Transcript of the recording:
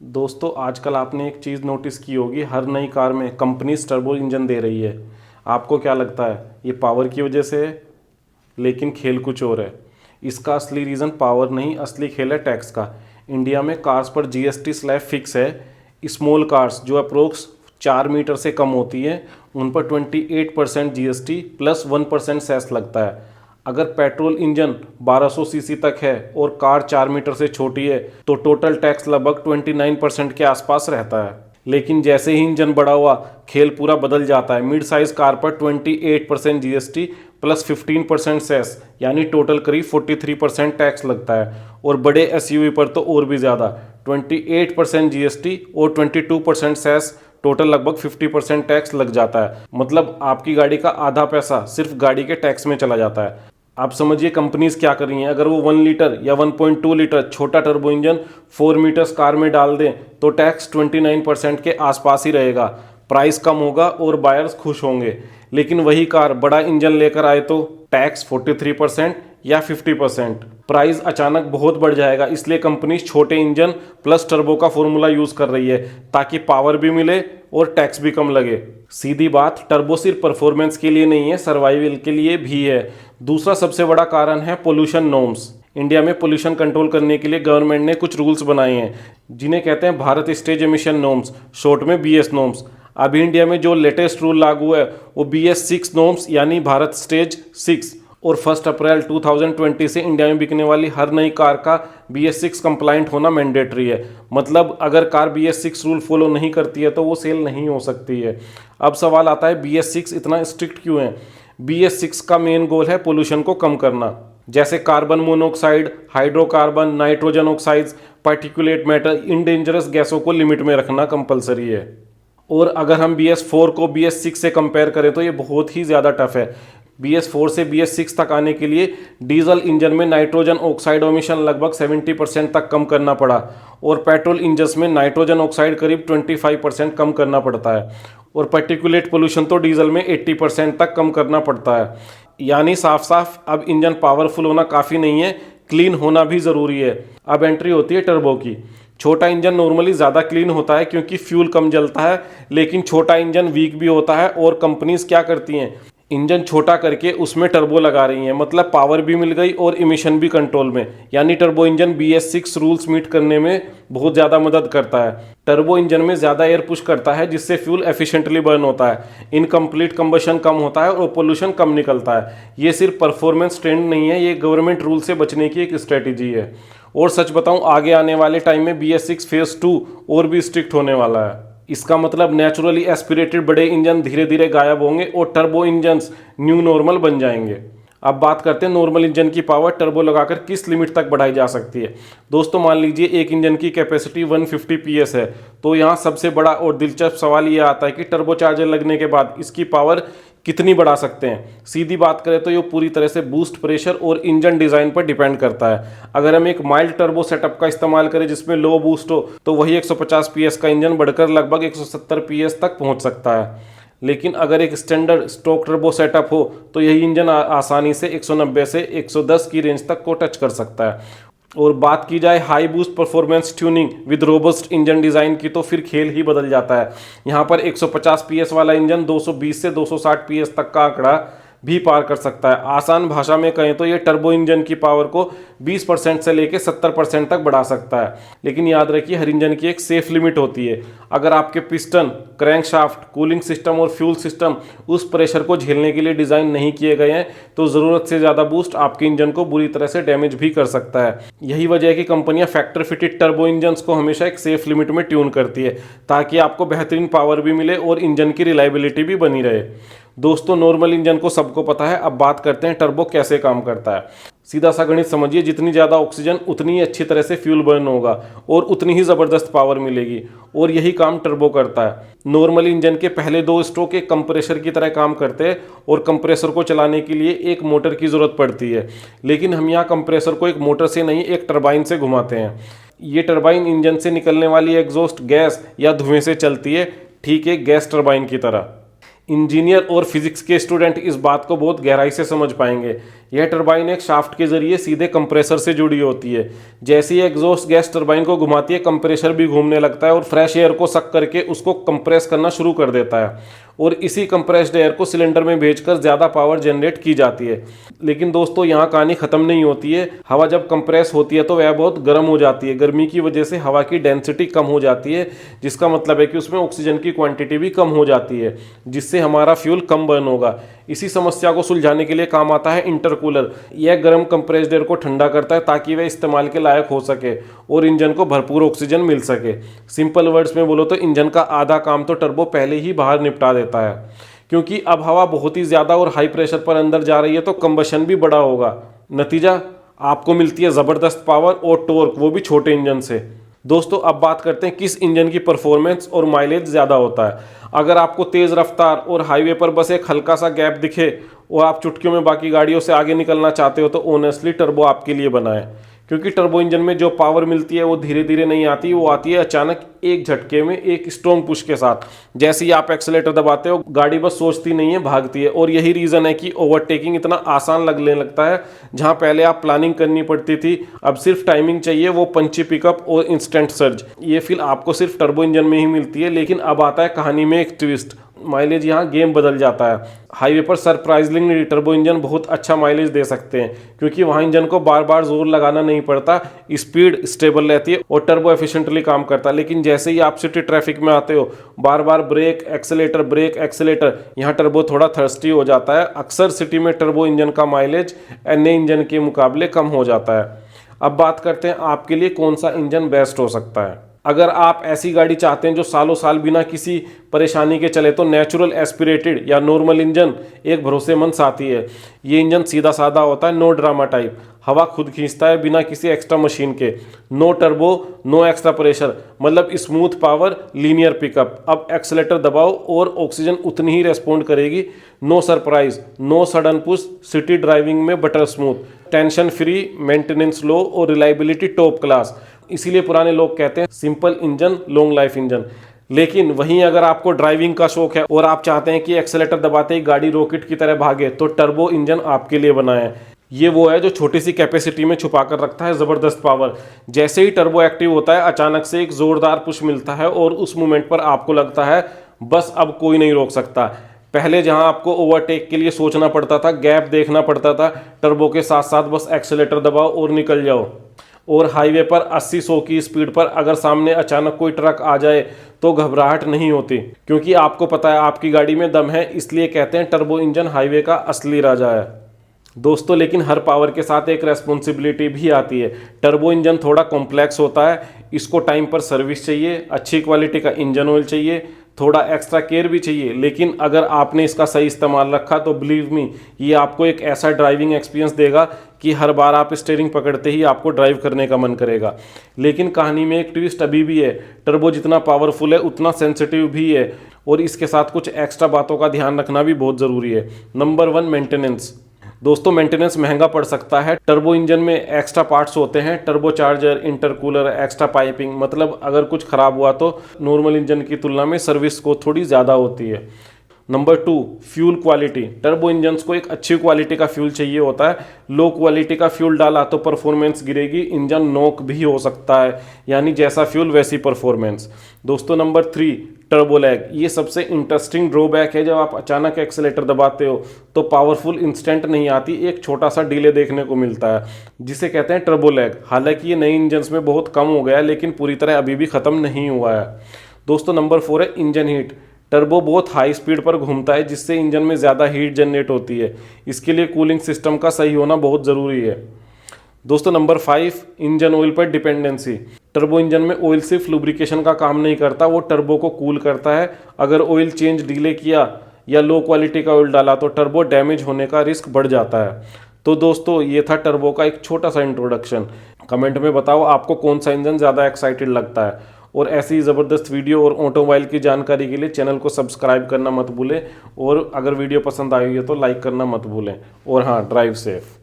दोस्तों आजकल आपने एक चीज़ नोटिस की होगी, हर नई कार में कंपनीज टर्बो इंजन दे रही है। आपको क्या लगता है ये पावर की वजह से है? लेकिन खेल कुछ और है। इसका असली रीज़न पावर नहीं, असली खेल है टैक्स का। इंडिया में कार्स पर जीएसटी स्लैब फिक्स है। स्मॉल कार्स जो अप्रोक्स 4 मीटर से कम होती है उन पर 28% जीएसटी प्लस 1% सेस लगता है। अगर पेट्रोल इंजन 1200 सीसी तक है और कार 4 मीटर से छोटी है तो टोटल टैक्स लगभग 29% के आसपास रहता है। लेकिन जैसे ही इंजन बड़ा हुआ खेल पूरा बदल जाता है। मिड साइज कार पर 28% जीएसटी प्लस 15% सेस यानी टोटल करीब 43% टैक्स लगता है। और बड़े एसयूवी पर तो और भी ज़्यादा 28% जीएसटी और 22% सेस, टोटल लगभग 50% टैक्स लग जाता है। मतलब आपकी गाड़ी का आधा पैसा सिर्फ गाड़ी के टैक्स में चला जाता है। आप समझिए कंपनीज क्या कर रही हैं। अगर वो 1 लीटर या 1.2 लीटर छोटा टर्बो इंजन 4 मीटर्स कार में डाल दें तो टैक्स 29% के आसपास ही रहेगा। प्राइस कम होगा और बायर्स खुश होंगे। लेकिन वही कार बड़ा इंजन लेकर आए तो टैक्स 43% या 50%, प्राइस अचानक बहुत बढ़ जाएगा। इसलिए कंपनी छोटे इंजन प्लस टर्बो का फॉर्मूला यूज कर रही है ताकि पावर भी मिले और टैक्स भी कम लगे। सीधी बात, टर्बो सिर्फ परफॉर्मेंस के लिए नहीं है, सर्वाइवल के लिए भी है। दूसरा सबसे बड़ा कारण है पोल्यूशन नॉर्म्स। इंडिया में पोल्यूशन कंट्रोल करने के लिए गवर्नमेंट ने कुछ रूल्स बनाए हैं जिन्हें कहते हैं Bharat stage emission norms, short में बीएस नॉर्म्स। अभी इंडिया में जो लेटेस्ट रूल लागू है वो BS6 नॉर्म्स यानी भारत स्टेज 6, और 1 अप्रैल 2020 से इंडिया में बिकने वाली हर नई कार का BS6 कंप्लाइंट होना मैंडेटरी है। मतलब अगर कार BS6 रूल फॉलो नहीं करती है तो वो सेल नहीं हो सकती है। अब सवाल आता है BS6 इतना स्ट्रिक्ट क्यों है। BS6 का मेन गोल है पोल्यूशन को कम करना, जैसे carbon monoxide, hydrocarbon, nitrogen oxides, particulate matter, इन डेंजरस गैसों को लिमिट में रखना कंपलसरी है। और अगर हम BS4 को BS6 से कंपेयर करें तो ये बहुत ही ज़्यादा टफ है। BS4 से BS6 तक आने के लिए डीजल इंजन में नाइट्रोजन ऑक्साइड एमिशन लगभग 70% तक कम करना पड़ा और पेट्रोल इंजन में नाइट्रोजन ऑक्साइड करीब 25% कम करना पड़ता है। और पार्टिकुलेट पोल्यूशन तो डीजल में 80% तक कम करना पड़ता है। यानी साफ साफ अब इंजन पावरफुल होना काफ़ी नहीं है, क्लीन होना भी ज़रूरी है। अब एंट्री होती है टर्बो की। छोटा इंजन नॉर्मली ज़्यादा क्लीन होता है क्योंकि फ्यूल कम जलता है, लेकिन छोटा इंजन वीक भी होता है और कंपनीज क्या करती हैं, इंजन छोटा करके उसमें टर्बो लगा रही हैं। मतलब पावर भी मिल गई और इमिशन भी कंट्रोल में। यानी turbo engine BS6 rules meet करने में बहुत ज़्यादा मदद करता है। टर्बो इंजन में ज़्यादा एयर पुश करता है जिससे फ्यूल एफिशिएंटली बर्न होता है, इनकम्प्लीट कंबशन कम होता है और पोल्यूशन कम निकलता है। ये सिर्फ परफॉर्मेंस ट्रेंड नहीं है, ये गवर्नमेंट रूल से बचने की एक स्ट्रेटेजी है। और सच बताऊं, आगे आने वाले टाइम में BS6 फेज 2 और भी स्ट्रिक्ट होने वाला है। इसका मतलब नेचुरली एस्पिरेटेड बड़े इंजन धीरे धीरे गायब होंगे और टर्बो इंजन्स न्यू नॉर्मल बन जाएंगे। अब बात करते हैं नॉर्मल इंजन की पावर टर्बो लगाकर किस लिमिट तक बढ़ाई जा सकती है। दोस्तों मान लीजिए एक इंजन की कैपेसिटी 150 PS है, तो यहाँ सबसे बड़ा और दिलचस्प सवाल ये आता है कि टर्बो चार्जर लगने के बाद इसकी पावर कितनी बढ़ा सकते हैं। सीधी बात करें तो ये पूरी तरह से बूस्ट प्रेशर और इंजन डिज़ाइन पर डिपेंड करता है। अगर हम एक माइल्ड टर्बो सेटअप का इस्तेमाल करें जिसमें लो बूस्ट हो तो वही 150 PS का इंजन बढ़कर लगभग 170 PS तक पहुंच सकता है। लेकिन अगर एक स्टैंडर्ड स्टॉक टर्बो सेटअप हो तो यही इंजन आसानी से 190 से 110 की रेंज तक को टच कर सकता है। और बात की जाए high boost performance tuning with robust engine design की तो फिर खेल ही बदल जाता है। यहाँ पर 150 PS वाला इंजन 220 से 260 PS तक का आंकड़ा भी पार कर सकता है। आसान भाषा में कहें तो ये टर्बो इंजन की पावर को 20% से लेकर 70% तक बढ़ा सकता है। लेकिन याद रखिए हर इंजन की एक सेफ लिमिट होती है। अगर आपके पिस्टन, क्रैंकशाफ्ट, कूलिंग सिस्टम और फ्यूल सिस्टम उस प्रेशर को झेलने के लिए डिज़ाइन नहीं किए गए हैं तो ज़रूरत से ज़्यादा बूस्ट आपके इंजन को बुरी तरह से डैमेज भी कर सकता है। यही वजह है कि कंपनियां फैक्ट्री फिटेड टर्बो इंजन को हमेशा एक सेफ लिमिट में ट्यून करती है ताकि आपको बेहतरीन पावर भी मिले और इंजन की रिलायबिलिटी भी बनी रहे। दोस्तों नॉर्मल इंजन को सबको पता है, अब बात करते हैं टर्बो कैसे काम करता है। सीधा सा गणित समझिए, जितनी ज़्यादा ऑक्सीजन उतनी ही अच्छी तरह से फ्यूल बर्न होगा और उतनी ही ज़बरदस्त पावर मिलेगी, और यही काम टर्बो करता है। नॉर्मल इंजन के पहले 2 स्ट्रोक एक कंप्रेसर की तरह काम करते हैं और कंप्रेसर को चलाने के लिए एक मोटर की ज़रूरत पड़ती है। लेकिन हम यहाँ कंप्रेसर को एक मोटर से नहीं, एक टरबाइन से घुमाते हैं। ये टरबाइन इंजन से निकलने वाली एग्जॉस्ट गैस या धुएं से चलती है, ठीक है, गैस टरबाइन की तरह। इंजीनियर और फिजिक्स के स्टूडेंट इस बात को बहुत गहराई से समझ पाएंगे। यह टरबाइन एक शाफ्ट के जरिए सीधे कंप्रेसर से जुड़ी होती है। जैसे ही एग्जॉस्ट गैस टरबाइन को घुमाती है, कंप्रेसर भी घूमने लगता है और फ्रेश एयर को सक करके उसको कंप्रेस करना शुरू कर देता है और इसी कंप्रेस्ड एयर को सिलेंडर में भेजकर ज़्यादा पावर जनरेट की जाती है। लेकिन दोस्तों यहाँ कहानी ख़त्म नहीं होती है। हवा जब कंप्रेस होती है तो वह बहुत गर्म हो जाती है। गर्मी की वजह से हवा की डेंसिटी कम हो जाती है, जिसका मतलब है कि उसमें ऑक्सीजन की क्वांटिटी भी कम हो जाती है, जिससे हमारा फ्यूल कम बर्न होगा। इसी समस्या को सुलझाने के लिए काम आता है इंटरकूलर। यह गर्म कंप्रेस्ड एयर को ठंडा करता है ताकि वह इस्तेमाल के लायक हो सके और इंजन को भरपूर ऑक्सीजन मिल सके। सिंपल वर्ड्स में बोलो तो इंजन का आधा काम तो टर्बो पहले ही बाहर निपटा देता है, क्योंकि अब हवा बहुत ही ज़्यादा और हाई प्रेशर पर अंदर जा रही है तो कंबशन भी बड़ा होगा। नतीजा आपको मिलती है ज़बरदस्त पावर और टॉर्क, वो भी छोटे इंजन से। दोस्तों अब बात करते हैं किस इंजन की परफॉर्मेंस और माइलेज ज़्यादा होता है। अगर आपको तेज़ रफ्तार और हाईवे पर बस एक हल्का सा गैप दिखे और आप चुटकियों में बाकी गाड़ियों से आगे निकलना चाहते हो तो ऑनेस्टली टर्बो आपके लिए बना है, क्योंकि टर्बो इंजन में जो पावर मिलती है वो धीरे धीरे नहीं आती, वो आती है अचानक एक झटके में, एक स्ट्रॉन्ग पुश के साथ। जैसे ही आप एक्सीलेटर दबाते हो गाड़ी बस सोचती नहीं है, भागती है। और यही रीज़न है कि ओवरटेकिंग इतना आसान लगने लगता है। जहां पहले आप प्लानिंग करनी पड़ती थी, अब सिर्फ टाइमिंग चाहिए, वो पंची पिकअप और इंस्टेंट सर्ज। ये फील आपको सिर्फ टर्बो इंजन में ही मिलती है। लेकिन अब आता है कहानी में एक ट्विस्ट। माइलेज यहाँ गेम बदल जाता है। हाईवे पर सरप्राइजिंगली टर्बो इंजन बहुत अच्छा माइलेज दे सकते हैं, क्योंकि वहाँ इंजन को बार बार जोर लगाना नहीं पड़ता, स्पीड स्टेबल रहती है और टर्बो एफिशिएंटली काम करता है। लेकिन जैसे ही आप सिटी ट्रैफिक में आते हो, बार बार ब्रेक एक्सेलेटर, यहाँ टर्बो थोड़ा थर्स्टी हो जाता है। अक्सर सिटी में टर्बो इंजन का माइलेज अन्य इंजन के मुकाबले कम हो जाता है। अब बात करते हैं आपके लिए कौन सा इंजन बेस्ट हो सकता है। अगर आप ऐसी गाड़ी चाहते हैं जो सालों साल बिना किसी परेशानी के चले, तो नेचुरल एस्पिरेटेड या नॉर्मल इंजन एक भरोसेमंद साथी है। ये इंजन सीधा साधा होता है, नो ड्रामा टाइप। हवा खुद खींचता है बिना किसी एक्स्ट्रा मशीन के। No turbo, no extra pressure, मतलब स्मूथ पावर, लीनियर पिकअप। अब एक्सेलेटर दबाओ और ऑक्सीजन उतनी ही रेस्पॉन्ड करेगी। No surprise, no sudden push, city driving में butter smooth, tension free, maintenance low और रिलायबिलिटी टॉप क्लास। इसीलिए पुराने लोग कहते हैं simple engine long life engine. लेकिन वहीं अगर आपको ड्राइविंग का शौक है और आप चाहते हैं कि एक्सेलेटर दबाते ही गाड़ी रॉकेट की तरह भागे, तो टर्बो इंजन आपके लिए बना है। ये वो है जो छोटी सी कैपेसिटी में छुपा कर रखता है ज़बरदस्त पावर। जैसे ही टर्बो एक्टिव होता है, अचानक से एक ज़ोरदार पुश मिलता है और उस मोमेंट पर आपको लगता है बस अब कोई नहीं रोक सकता। पहले जहां आपको ओवरटेक के लिए सोचना पड़ता था, गैप देखना पड़ता था, टर्बो के साथ साथ बस एक्सेलेटर दबाओ और निकल जाओ। और हाईवे पर 80-100 की स्पीड पर अगर सामने अचानक कोई ट्रक आ जाए तो घबराहट नहीं होती, क्योंकि आपको पता है आपकी गाड़ी में दम है। इसलिए कहते हैं टर्बो इंजन हाईवे का असली राजा है। दोस्तों लेकिन हर पावर के साथ एक रेस्पॉन्सिबिलिटी भी आती है। टर्बो इंजन थोड़ा कॉम्प्लेक्स होता है, इसको टाइम पर सर्विस चाहिए, अच्छी क्वालिटी का इंजन ऑयल चाहिए, थोड़ा एक्स्ट्रा केयर भी चाहिए। लेकिन अगर आपने इसका सही इस्तेमाल रखा तो बिलीव मी, ये आपको एक ऐसा ड्राइविंग एक्सपीरियंस देगा कि हर बार आप स्टीयरिंग पकड़ते ही आपको ड्राइव करने का मन करेगा। लेकिन कहानी में एक ट्विस्ट अभी भी है। टर्बो जितना पावरफुल है उतना सेंसिटिव भी है, और इसके साथ कुछ एक्स्ट्रा बातों का ध्यान रखना भी बहुत ज़रूरी है। Number 1, maintenance. दोस्तों मेंटेनेंस महंगा पड़ सकता है। टर्बो इंजन में एक्स्ट्रा पार्ट्स होते हैं, turbo charger, intercooler, extra piping. मतलब अगर कुछ खराब हुआ तो नॉर्मल इंजन की तुलना में सर्विस को थोड़ी ज़्यादा होती है। Number 2, fuel quality. Turbo engines को एक अच्छी क्वालिटी का फ्यूल चाहिए होता है। लो क्वालिटी का फ्यूल डाला तो परफॉर्मेंस गिरेगी, इंजन नॉक भी हो सकता है। यानी जैसा फ्यूल वैसी परफॉर्मेंस। दोस्तों नंबर 3, टर्बो लैग। ये सबसे इंटरेस्टिंग ड्रॉबैक है। जब आप अचानक एक्सेलेटर दबाते हो तो पावरफुल इंस्टेंट नहीं आती, एक छोटा सा डिले देखने को मिलता है, जिसे कहते हैं टर्बो लैग। हालांकि ये नई इंजन्स में बहुत कम हो गया है, लेकिन पूरी तरह अभी भी ख़त्म नहीं हुआ है। दोस्तों नंबर 4 है इंजन हीट। टर्बो बहुत हाई स्पीड पर घूमता है, जिससे इंजन में ज़्यादा हीट जनरेट होती है। इसके लिए कूलिंग सिस्टम का सही होना बहुत ज़रूरी है। दोस्तों नंबर 5, इंजन ऑयल पर डिपेंडेंसी। टर्बो इंजन में ऑयल सिर्फ लुब्रिकेशन का काम नहीं करता, वो टर्बो को कूल करता है। अगर ऑयल चेंज डिले किया या लो क्वालिटी का ऑयल डाला तो टर्बो डैमेज होने का रिस्क बढ़ जाता है। तो दोस्तों ये था टर्बो का एक छोटा सा इंट्रोडक्शन। कमेंट में बताओ आपको कौन सा इंजन ज़्यादा एक्साइटेड लगता है। और ऐसी ज़बरदस्त वीडियो और ऑटोमोबाइल की जानकारी के लिए चैनल को सब्सक्राइब करना मत भूलें। और अगर वीडियो पसंद आई है तो लाइक करना मत भूलें। और हाँ, ड्राइव सेफ।